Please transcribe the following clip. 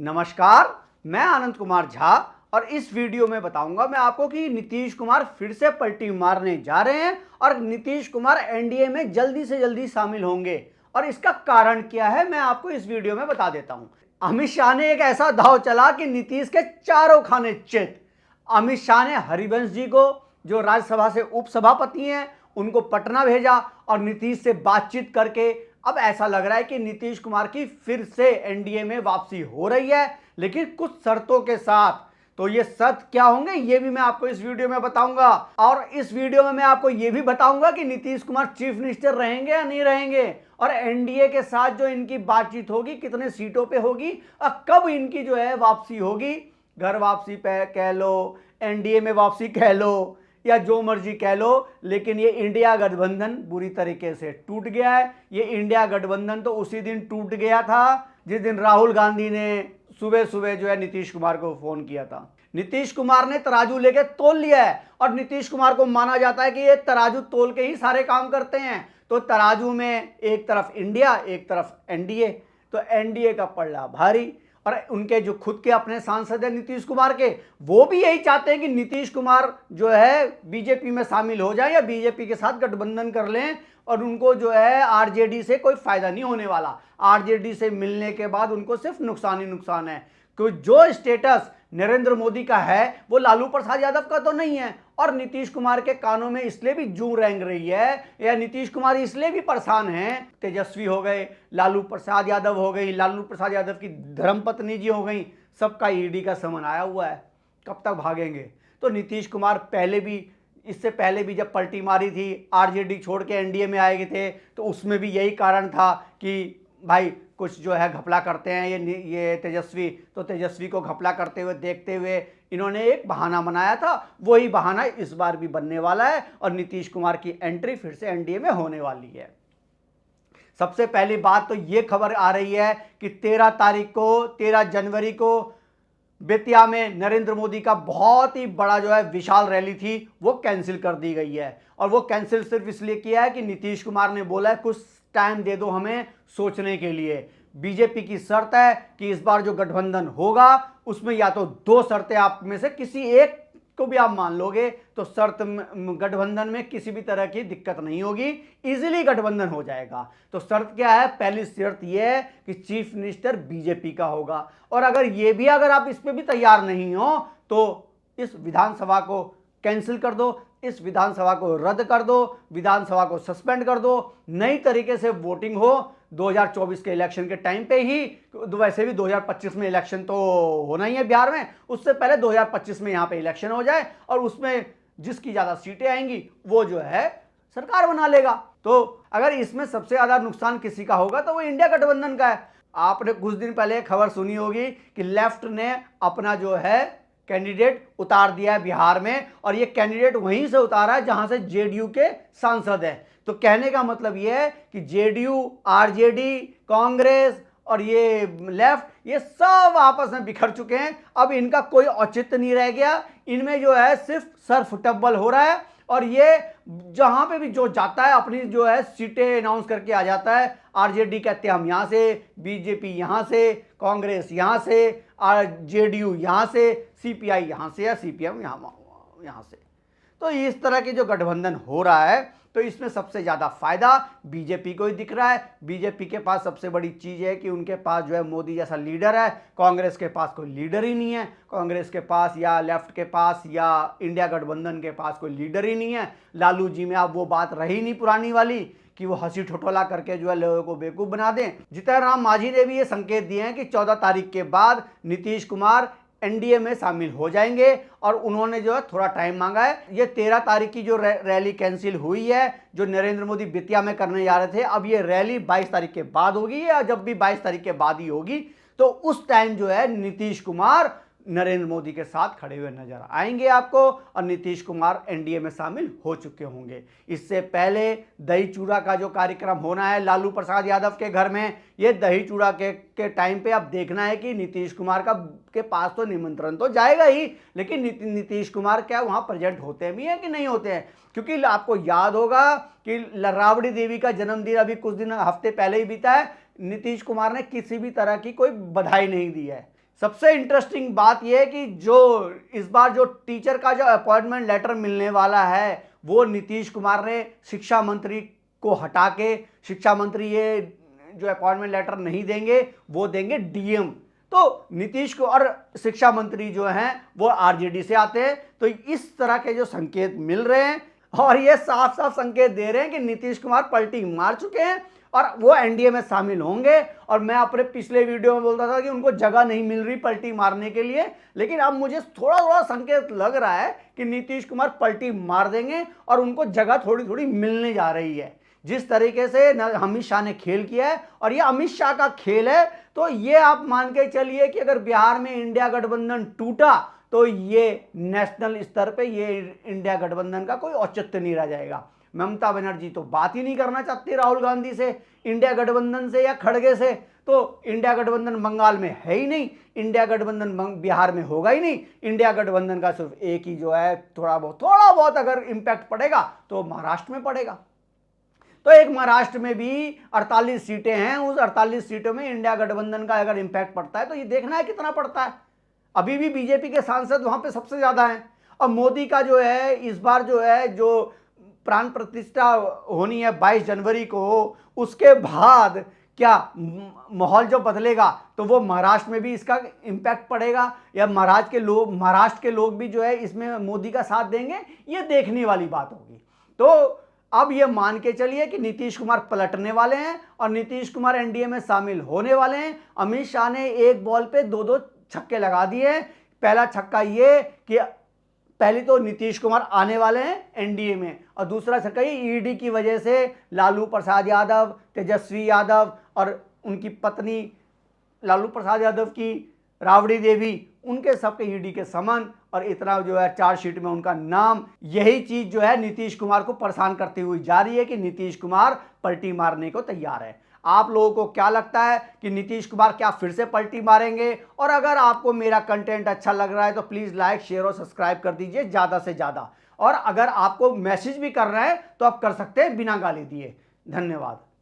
नमस्कार, मैं आनंद कुमार झा और इस वीडियो में बताऊंगा मैं आपको कि नीतीश कुमार फिर से पलटी मारने जा रहे हैं और नीतीश कुमार एनडीए में जल्दी से जल्दी शामिल होंगे। और इसका कारण क्या है मैं आपको इस वीडियो में बता देता हूं। अमित शाह ने एक ऐसा दाव चला कि नीतीश के चारों खाने चित। अमित शाह ने हरिवंश जी को, जो राज्यसभा से उपसभापति हैं, उनको पटना भेजा और नीतीश से बातचीत करके अब ऐसा लग रहा है कि नीतीश कुमार की फिर से एनडीए में वापसी हो रही है, लेकिन कुछ शर्तों के साथ। तो ये शर्त क्या होंगे ये भी मैं आपको इस वीडियो में बताऊंगा। और इस वीडियो में मैं आपको ये भी बताऊंगा कि नीतीश कुमार चीफ मिनिस्टर रहेंगे या नहीं रहेंगे, और एनडीए के साथ जो इनकी बातचीत होगी कितने सीटों पे होगी और कब इनकी जो है वापसी होगी। घर वापसी पे कह लो, एनडीए में वापसी कह लो, या जो मर्जी कह लो, लेकिन ये इंडिया गठबंधन बुरी तरीके से टूट गया है। ये इंडिया गठबंधन तो उसी दिन टूट गया था जिस दिन राहुल गांधी ने सुबह सुबह जो है नीतीश कुमार को फोन किया था। नीतीश कुमार ने तराजू लेके तोल लिया है और नीतीश कुमार को माना जाता है कि ये तराजू तोल के ही सारे काम करते हैं। तो तराजू में एक तरफ इंडिया, एक तरफ एनडीए, तो एनडीए का पलड़ा भारी। और उनके जो खुद के अपने सांसद हैं नीतीश कुमार के, वो भी यही चाहते हैं कि नीतीश कुमार जो है बीजेपी में शामिल हो जाए या बीजेपी के साथ गठबंधन कर लें, और उनको जो है आरजेडी से कोई फायदा नहीं होने वाला। आरजेडी से मिलने के बाद उनको सिर्फ नुकसान ही नुकसान है, क्योंकि जो स्टेटस नरेंद्र मोदी का है वो लालू प्रसाद यादव का तो नहीं है। और नीतीश कुमार के कानों में इसलिए भी जूं रेंग रही है, या नीतीश कुमार इसलिए भी परेशान हैं। तेजस्वी हो गए, लालू प्रसाद यादव हो गई, लालू प्रसाद यादव की धर्मपत्नी जी हो गई, सबका ईडी का समन आया हुआ है, कब तक भागेंगे। तो नीतीश कुमार पहले भी, इससे पहले भी जब पलटी मारी थी, आरजेडी छोड़ के एनडीए में आए थे, तो उसमें भी यही कारण था कि भाई कुछ जो है घपला करते हैं ये तेजस्वी। तो तेजस्वी को घपला करते हुए देखते हुए इन्होंने एक बहाना बनाया था, वही बहाना इस बार भी बनने वाला है और नीतीश कुमार की एंट्री फिर से एनडीए में होने वाली है। सबसे पहली बात तो ये खबर आ रही है कि 13 जनवरी को बेतिया में नरेंद्र मोदी का बहुत ही बड़ा जो है विशाल रैली थी, वो कैंसिल कर दी गई है। और वो कैंसिल सिर्फ इसलिए किया है कि नीतीश कुमार ने बोला है कुछ टाइम दे दो हमें सोचने के लिए। बीजेपी की शर्त है कि इस बार जो गठबंधन होगा उसमें या तो दो शर्तें आप में से किसी एक को भी आप मान लोगे तो शर्त गठबंधन में किसी भी तरह की दिक्कत नहीं होगी, इजीली गठबंधन हो जाएगा। तो शर्त क्या है? पहली शर्त यह है कि चीफ मिनिस्टर बीजेपी का होगा। और अगर आप इस पे भी तैयार नहीं हो तो इस विधानसभा को कैंसिल कर दो, इस विधानसभा को रद्द कर दो, विधानसभा को सस्पेंड कर दो, नई तरीके से वोटिंग हो 2024 के इलेक्शन के टाइम पे ही। वैसे भी 2025 में इलेक्शन तो होना ही है बिहार में, उससे पहले 2025 में यहाँ पे इलेक्शन हो जाए और उसमें जिसकी ज़्यादा सीटें आएंगी वो जो है सरकार बना लेगा। तो अगर इसमें सबसे ज़्यादा नुकसान किसी का होगा तो वो इंडिया गठबंधन का है। आपने कुछ दिन पहले खबर सुनी होगी कि लेफ्ट ने अपना जो है कैंडिडेट उतार दिया है बिहार में, और ये कैंडिडेट वहीं से उतारा है जहां से जेडीयू के सांसद हैं। तो कहने का मतलब ये है कि जेडीयू, आरजेडी, कांग्रेस और ये लेफ्ट, ये सब आपस में बिखर चुके हैं। अब इनका कोई औचित्य नहीं रह गया, इनमें जो है सिर्फ सर्फ टब्बल हो रहा है। और ये जहां पे भी जो जाता है अपनी जो है सीटें अनाउंस करके आ जाता है। आरजेडी कहते हैं हम यहाँ से, बीजेपी यहाँ से, कांग्रेस यहाँ से, जेडीयू यहाँ से, सीपीआई यहाँ से या सीपीएम यहाँ से। तो इस तरह के जो गठबंधन हो रहा है तो इसमें सबसे ज़्यादा फायदा बीजेपी को ही दिख रहा है। बीजेपी के पास सबसे बड़ी चीज़ है कि उनके पास जो है मोदी जैसा लीडर है। कांग्रेस के पास कोई लीडर ही नहीं है, कांग्रेस के पास या लेफ्ट के पास या इंडिया गठबंधन के पास कोई लीडर ही नहीं है। लालू जी में अब वो बात रही नहीं पुरानी वाली कि वो हंसी ठिठोला करके जो है लोगों को बेवकूफ़ बना दें। जीतन राम मांझी ने भी ये संकेत दिए हैं कि 14 तारीख के बाद नीतीश कुमार एनडीए में शामिल हो जाएंगे, और उन्होंने जो है थोड़ा टाइम मांगा है। ये 13 तारीख की जो रैली कैंसिल हुई है जो नरेंद्र मोदी बेतिया में करने जा रहे थे, अब ये रैली 22 तारीख के बाद होगी, या जब भी 22 तारीख के बाद ही होगी। तो उस टाइम जो है नीतीश कुमार नरेंद्र मोदी के साथ खड़े हुए नजर आएंगे आपको, और नीतीश कुमार एनडीए में शामिल हो चुके होंगे। इससे पहले दही चूड़ा का जो कार्यक्रम होना है लालू प्रसाद यादव के घर में, ये दही चूड़ा के टाइम पे अब देखना है कि नीतीश कुमार के पास तो निमंत्रण तो जाएगा ही, लेकिन नीतीश कुमार क्या वहाँ प्रेजेंट होते भी हैं कि नहीं होते हैं। क्योंकि आपको याद होगा कि राबड़ी देवी का जन्मदिन अभी कुछ दिन हफ्ते पहले ही बीता है, नीतीश कुमार ने किसी भी तरह की कोई बधाई नहीं दी है। सबसे इंटरेस्टिंग बात यह है कि जो इस बार जो टीचर का जो अपॉइंटमेंट लेटर मिलने वाला है वो नीतीश कुमार ने शिक्षा मंत्री को हटा के, शिक्षा मंत्री ये जो अपॉइंटमेंट लेटर नहीं देंगे, वो देंगे डीएम। तो नीतीश को और शिक्षा मंत्री जो हैं वो आरजेडी से आते हैं। तो इस तरह के जो संकेत मिल रहे हैं और ये साफ साफ संकेत दे रहे हैं कि नीतीश कुमार पलटी मार चुके हैं और वो एनडीए में शामिल होंगे। और मैं अपने पिछले वीडियो में बोलता था कि उनको जगह नहीं मिल रही पलटी मारने के लिए, लेकिन अब मुझे थोड़ा थोड़ा संकेत लग रहा है कि नीतीश कुमार पलटी मार देंगे और उनको जगह थोड़ी थोड़ी मिलने जा रही है। जिस तरीके से अमित शाह ने खेल किया है, और ये अमित शाह का खेल है, तो ये आप मान के चलिए कि अगर बिहार में इंडिया गठबंधन टूटा तो ये नेशनल स्तर पे ये इंडिया गठबंधन का कोई औचित्य नहीं रह जाएगा। ममता बनर्जी तो बात ही नहीं करना चाहती राहुल गांधी से, इंडिया गठबंधन से या खड़गे से। तो इंडिया गठबंधन बंगाल में है ही नहीं, इंडिया गठबंधन बिहार में होगा ही नहीं। इंडिया गठबंधन का सिर्फ एक ही जो है थोड़ा बहुत अगर इंपैक्ट पड़ेगा तो महाराष्ट्र में पड़ेगा। तो एक महाराष्ट्र में भी 48 सीटें हैं, उस 48 सीटों में इंडिया गठबंधन का अगर इंपैक्ट पड़ता है तो ये देखना है कितना पड़ता है। अभी भी बीजेपी के सांसद वहां पे सबसे ज्यादा हैं। और मोदी का जो है इस बार जो है जो प्राण प्रतिष्ठा होनी है 22 जनवरी को, उसके बाद क्या माहौल जो बदलेगा तो वो महाराष्ट्र में भी इसका इंपैक्ट पड़ेगा या महाराष्ट्र के लोग भी जो है इसमें मोदी का साथ देंगे, ये देखने वाली बात होगी। तो अब ये मान के चलिए कि नीतीश कुमार पलटने वाले हैं और नीतीश कुमार एनडीए में शामिल होने वाले हैं। अमित शाह ने एक बॉल पे दो छक्के लगा दिए। पहला छक्का ये कि पहले तो नीतीश कुमार आने वाले हैं एनडीए में, और दूसरा छक्का ये ईडी की वजह से लालू प्रसाद यादव, तेजस्वी यादव और उनकी पत्नी लालू प्रसाद यादव की राबड़ी देवी, उनके सबके ईडी के समन और इतना जो है चार्जशीट में उनका नाम, यही चीज जो है नीतीश कुमार को परेशान करती हुई जा रही है कि नीतीश कुमार पलटी मारने को तैयार है। आप लोगों को क्या लगता है कि नीतीश कुमार क्या फिर से पलटी मारेंगे? और अगर आपको मेरा कंटेंट अच्छा लग रहा है तो प्लीज लाइक, शेयर और सब्सक्राइब कर दीजिए ज्यादा से ज्यादा। और अगर आपको मैसेज भी कर रहे हैं तो आप कर सकते हैं बिना गाली दिए। धन्यवाद।